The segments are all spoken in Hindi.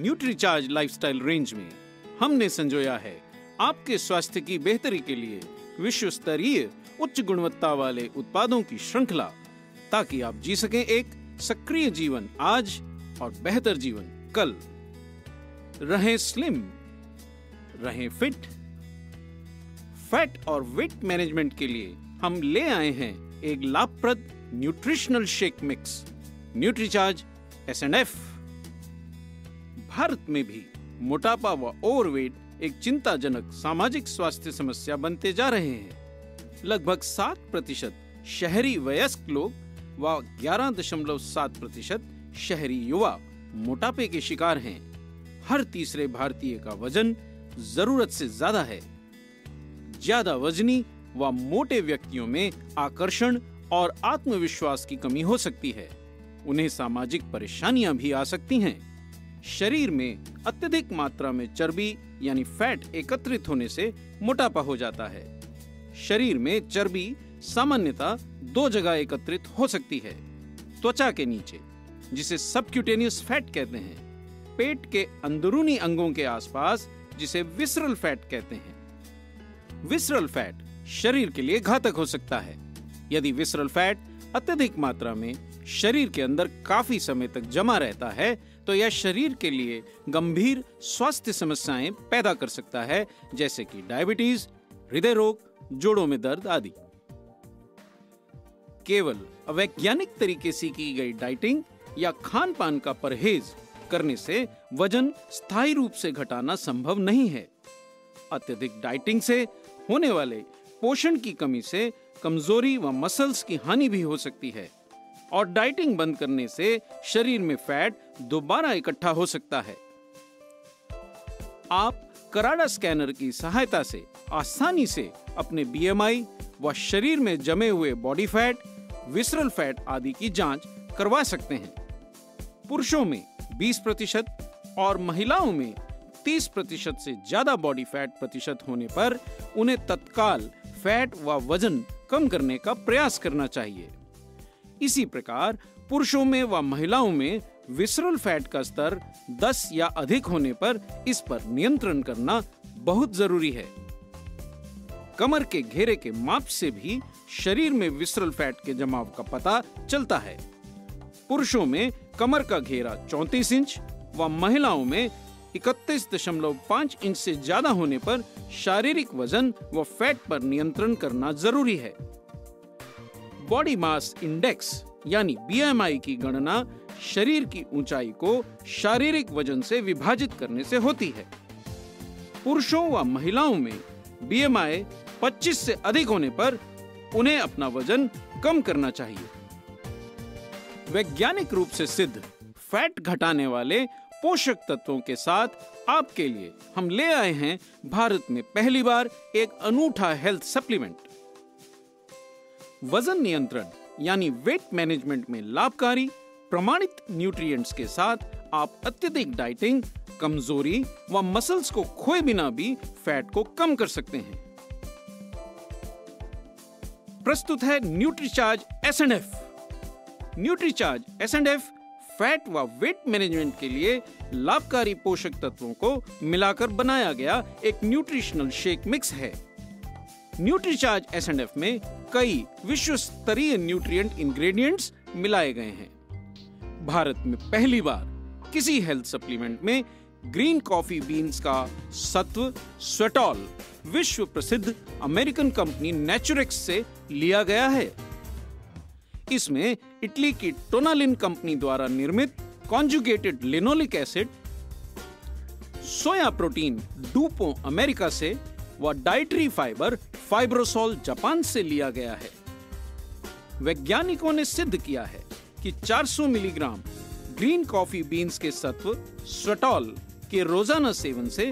न्यूट्रीचार्ज लाइफस्टाइल रेंज में हमने संजोया है आपके स्वास्थ्य की बेहतरी के लिए विश्व स्तरीय उच्च गुणवत्ता वाले उत्पादों की श्रृंखला, ताकि आप जी सकें एक सक्रिय जीवन आज और बेहतर जीवन कल। रहें स्लिम, रहें फिट। फैट और वेट मैनेजमेंट के लिए हम ले आए हैं एक लाभप्रद nutritional shake mix, Nutricharge S&F। Bharat में भी मोटापा व ओवरवेट एक चिंताजनक सामाजिक स्वास्थ्य समस्या बनते जा रहे हैं। लगभग 7% शहरी वयस्क लोग व 11.7% शहरी युवा मोटापे के शिकार हैं। हर तीसरे भारतीय का वजन जरूरत से ज्यादा है। ज्यादा वजनी व मोटे व्यक्तियों में आकर्षण और आत्मविश्वास की कमी हो सकती है। उन्हें सामाजिक परेशानियां भी आ सकती हैं। शरीर में अत्यधिक मात्रा में चर्बी यानी फैट एकत्रित होने से मोटापा हो जाता है। शरीर में चर्बी सामान्यतः 2 जगह एकत्रित हो सकती है। त्वचा के नीचे, जिसे सबक्यूटेनियस फैट कहते हैं, पेट के अंदरूनी अंगों के आसपास, जिसे विसरल फैट कहते हैं। विसरल फैट शरीर के लिए घातक हो सकता है। यदि विसरल फैट अत्यधिक मात्रा में शरीर के अंदर काफी समय तक जमा रहता है तो यह शरीर के लिए गंभीर स्वास्थ्य समस्याएं पैदा कर सकता है, जैसे कि डायबिटीज, हृदय रोग, जोड़ों में दर्द आदि। केवल अवैज्ञानिक तरीके से की गई डाइटिंग या खान पान का परहेज करने से वजन स्थायी रूप से घटाना संभव नहीं है। अत्यधिक डाइटिंग से होने वाले पोषण की कमी से कमजोरी व मसल्स की हानि भी हो सकती है और डाइटिंग बंद करने से शरीर में फैट दोबारा इकट्ठा हो सकता है। आप कराडा स्कैनर की सहायता से आसानी से अपने BMI व शरीर में जमे हुए बॉडी फैट, विसरल फैट आदि की जांच करवा सकते हैं। पुरुषों में 20% और महिलाओं में 30% से ज्यादा बॉडी फैट प्रतिशत होने पर उन्हें तत्काल फैट व वजन कम करने का प्रयास करना चाहिए। इसी प्रकार पुरुषों में व महिलाओं में विसरल फैट का स्तर 10 या अधिक होने पर इस पर नियंत्रण करना बहुत जरूरी है। कमर के घेरे के माप से भी शरीर में विसरल फैट के जमाव का पता चलता है। पुरुषों में कमर का घेरा 34 इंच व महिलाओं में 31.5 इंच से ज्यादा होने पर शारीरिक वजन व फैट पर नियंत्रण करना जरूरी है। बॉडी मास इंडेक्स यानी BMI की गणना शरीर की ऊंचाई को शारीरिक वजन से विभाजित करने से होती है। पुरुषों व महिलाओं में BMI 25 से अधिक होने पर उन्हें अपना वजन कम करना चाहिए। वैज्ञानिक रूप से सिद्ध फैट घटाने वाले पोषक तत्वों के साथ आपके लिए हम ले आए हैं भारत में पहली बार एक अनूठा हेल्थ सप्लीमेंट। वजन नियंत्रण यानी वेट मैनेजमेंट में लाभकारी प्रमाणित न्यूट्रिएंट्स के साथ आप अत्यधिक डाइटिंग, कमजोरी व मसल्स को खोए बिना भी फैट को कम कर सकते हैं। प्रस्तुत है Nutricharge S&F। Nutricharge S&F fat व वेट मैनेजमेंट के लिए लाभकारी पोषक तत्वों को मिलाकर बनाया गया एक न्यूट्रिशनल शेक मिक्स है। न्यूट्रीचार्ज S&F में कई विश्व स्तरीय न्यूट्रिएंट इंग्रेडिएंट्स मिलाए गए हैं। भारत में पहली बार किसी हेल्थ सप्लीमेंट में ग्रीन कॉफी बीन्स का सत्व स्वेटॉल विश्व प्रसिद्ध अमेरिकन कंपनी नेचुरेक्स से लिया गया है। इसमें इटली की टोनालिन कंपनी द्वारा निर्मित conjugated linoleic acid, soya protein DuPont America से व डाइटरी फाइबर फाइब्रोसॉल जापान से लिया गया है। वैज्ञानिकों ने सिद्ध किया है कि 400 मिलीग्राम ग्रीन कॉफी बीन्स के सत्व स्वेटॉल के रोजाना सेवन से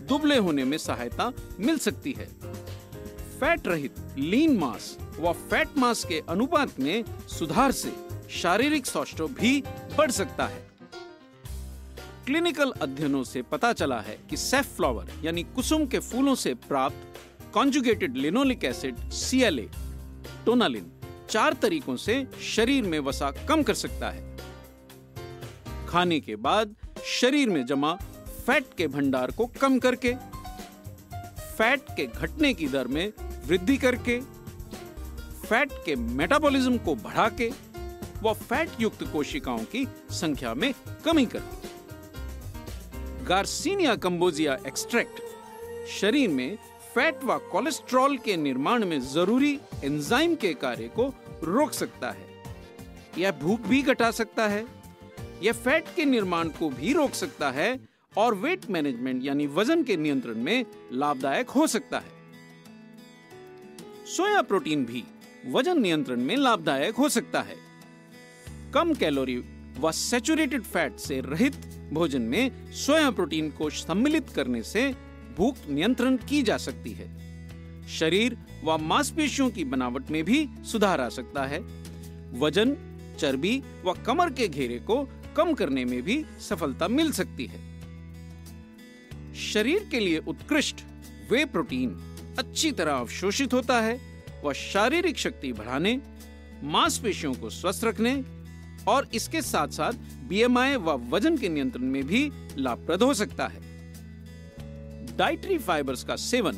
दुबले होने में सहायता मिल सकती है। फैट रहित लीन मास व फैट मास के अनुपात में सुधार से शारीरिक सौष्ठव भी बढ़ सकता है। क्लिनिकल अध्ययनों से पता चला है कि सैफफ्लावर यानी कुसुम के फूलों से प्राप्त कॉन्जुगेटेड लिनोलिक एसिड CLA, टोनालिन 4 तरीकों से शरीर में वसा कम कर सकता है। खाने के बाद शरीर में जमा फैट के भंडार को कम करके, फैट के घटने की दर में वृद्धि करके, फैट के मेटाबॉलिज्म को बढ़ा के व फैट युक्त कोशिकाओं की संख्या में कमी करके। गार्सिनिया कंबोजिया एक्सट्रैक्ट शरीर में फैट व कोलेस्ट्रॉल के निर्माण में जरूरी एंजाइम के कार्य को रोक सकता है। यह भूख भी घटा सकता है, यह फैट के निर्माण को भी रोक सकता है और वेट मैनेजमेंट यानी वजन के नियंत्रण में लाभदायक हो सकता है। सोया प्रोटीन भी वजन नियंत्रण में लाभदायक हो सकता है। कम कैलोरी व सैचुरेटेड फैट से रहित भोजन में सोया प्रोटीन को सम्मिलित करने से भूख नियंत्रण की जा सकती है। शरीर व मांसपेशियों की बनावट में भी सुधार आ सकता है। वजन, चर्बी व कमर के घेरे को कम करने में भी सफलता मिल सकती है। शरीर के लिए उत्कृष्ट वे प्रोटीन अच्छी तरह अवशोषित होता है व शारीरिक शक्ति बढ़ाने, मांसपेशियों को स्वस्थ रखने और इसके साथ साथ बीएमआई व वजन के नियंत्रण में भी लाभप्रद हो सकता है। डाइटरी फाइबर्स का सेवन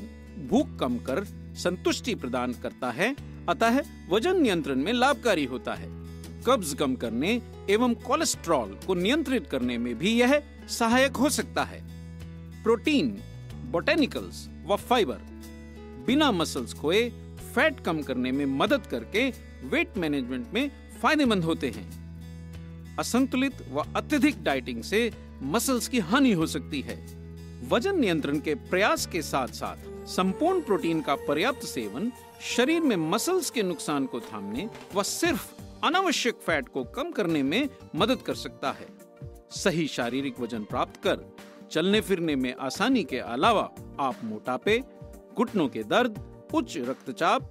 भूख कम कर संतुष्टि प्रदान करता है, अतः वजन नियंत्रण में लाभकारी होता है। कब्ज कम करने एवं कोलेस्ट्रॉल को नियंत्रित करने में भी यह सहायक हो सकता है। प्रोटीन, बोटेनिकल्स व फाइबर बिना मसल्स खोए फैट कम करने में मदद करके वेट मैनेजमेंट में फायदेमंद होते हैं। असंतुलित व अत्यधिक डाइटिंग से मसल्स की हानि हो सकती है। वजन नियंत्रण के प्रयास के साथ साथ संपूर्ण प्रोटीन का पर्याप्त सेवन शरीर में मसल्स के नुकसान को थामने व सिर्फ अनावश्यक फैट को कम करने में मदद कर सकता है। सही शारीरिक वजन प्राप्त कर चलने फिरने में आसानी के अलावा आप मोटापे, घुटनों के दर्द, उच्च रक्तचाप,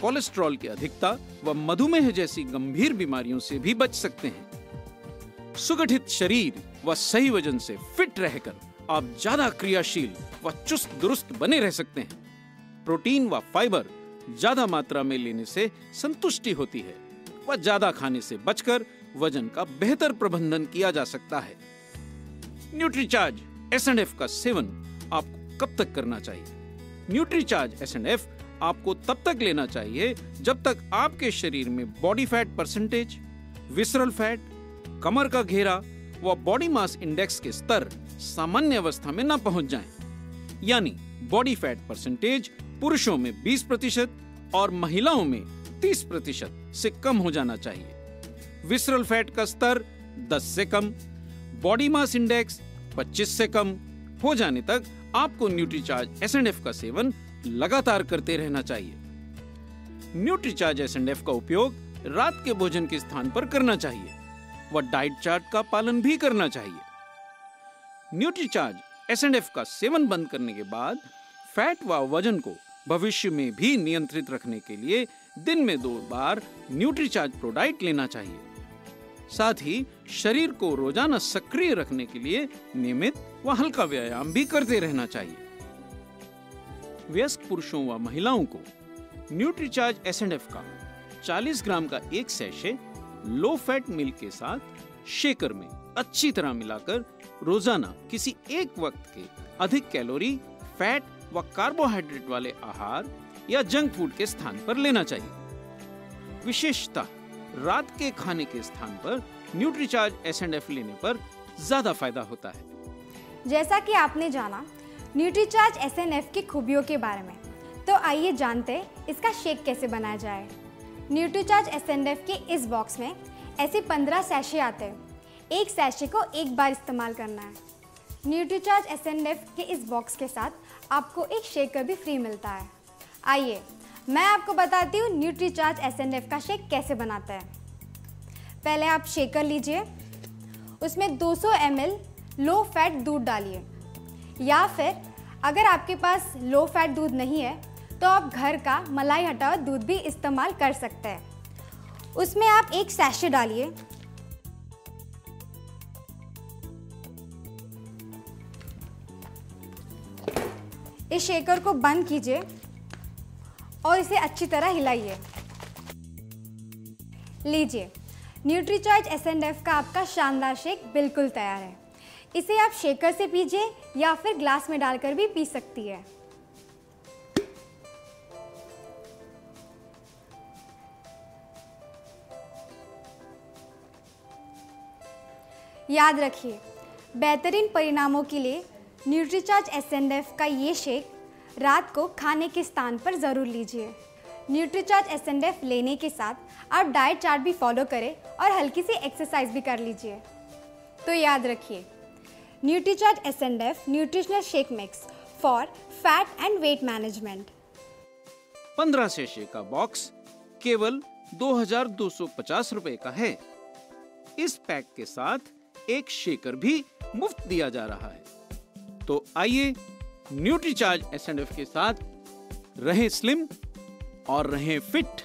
कोलेस्ट्रॉल की अधिकता व मधुमेह जैसी गंभीर बीमारियों से भी बच सकते हैं। सुगठित शरीर व सही वजन से फिट रहकर आप ज्यादा क्रियाशील व चुस्त दुरुस्त बने रह सकते हैं। प्रोटीन व फाइबर ज्यादा मात्रा में लेने से संतुष्टि होती है व ज्यादा खाने से बचकर वजन का बेहतर प्रबंधन किया जा सकता है। न्यूट्रीचार्ज S&F का सेवन आपको कब तक करना चाहिए? न्यूट्रीचार्ज S&F आपको तब तक लेना चाहिए जब तक आपके शरीर में body fat percentage, visceral fat, कमर का घेरा व बॉडी मास इंडेक्स के स्तर सामान्य अवस्था में न पहुंच जाएं। यानी बॉडी फैट परसेंटेज पुरुषों में 20% और महिलाओं में 30% से कम हो जाना चाहिए। विसरल फैट का स्तर 10 से कम, बॉडी मास इंडेक्स 25 से कम हो जाने तक आपको न्यूट्रीचार्ज S&F का सेवन लगातार करते रहना चाहिए। न्यूट्रीचार्ज S&F का उपयोग रात के भोजन के स्थान पर करना चाहिए व डाइट चार्ट का पालन भी करना चाहिए। न्यूट्रीचार्ज S&F का सेवन बंद करने के बाद फैट व वजन को भविष्य में भी नियंत्रित रखने के लिए दिन में 2 बार न्यूट्रीचार्ज प्रोडाइट लेना चाहिए। साथ ही शरीर को रोजाना सक्रिय रखने के लिए नियमित व हल्का व्यायाम भी करते रहना चाहिए। वयस्क पुरुषों व महिलाओं को न्यूट्रीचार्ज S&F का 40 ग्राम का एक सैशे लो फैट मिल्क के साथ शेकर में अच्छी तरह मिलाकर रोजाना किसी एक वक्त के अधिक कैलोरी, फैट व कार्बोहाइड्रेट वाले आहार या जंक फूड के स्थान पर लेना चाहिए। विशेषतः रात के खाने के स्थान पर न्यूट्रीचार्ज S&F लेने पर ज्यादा फायदा होता है। जैसा कि आपने जाना न्यूट्रीचार्ज S&F की खूबियों के बारे में, तो आइए जानते हैं इसका शेक कैसे बनाया जाए। न्यूट्रीचार्ज S&F के इस बॉक्स में ऐसे 15 सैशे आते हैं। एक सैशे को एक बार इस्तेमाल करना है। न्यूट्रीचार्ज S&F के इस बॉक्स के साथ आपको एक शेकर भी फ्री मिलता है। आइए मैं आपको बताती हूँ न्यूट्रीचार्ज S&F का शेक कैसे बनाते हैं। पहले आप शेकर लीजिए, उसमें 200 ml लो फैट दूध डालिए, या फिर अगर आपके पास लो फैट दूध नहीं है तो आप घर का मलाई हटा हुआ दूध भी इस्तेमाल कर सकते हैं। उसमें आप एक सैशे डालिए, इस शेकर को बंद कीजिए और इसे अच्छी तरह हिलाइए। लीजिए, न्यूट्रीचार्ज S&F का आपका शानदार शेक बिल्कुल तैयार है। इसे आप शेकर से पीजिए या फिर ग्लास में डालकर भी पी सकती है। याद रखिए, बेहतरीन परिणामों के लिए न्यूट्रीचार्ज एसएनएफ का ये शेक रात को खाने के स्थान पर ज़रूर लीजिए। न्यूट्रीचार्ज एसएनएफ लेने के साथ आप डाइट चार्ट भी फॉलो करें और हल्की सी एक्सरसाइज भी कर लीजिए। तो याद रखिए, Nutricharge SNF nutritional shake mix for fat and weight management. 15 sachet का बॉक्स केवल 2250 रुपए का है। इस पैक के साथ एक शेकर भी मुफ्त दिया जा रहा है। तो आइए न्यूट्रीचार्ज एसएनएफ के साथ रहें स्लिम और रहें फिट।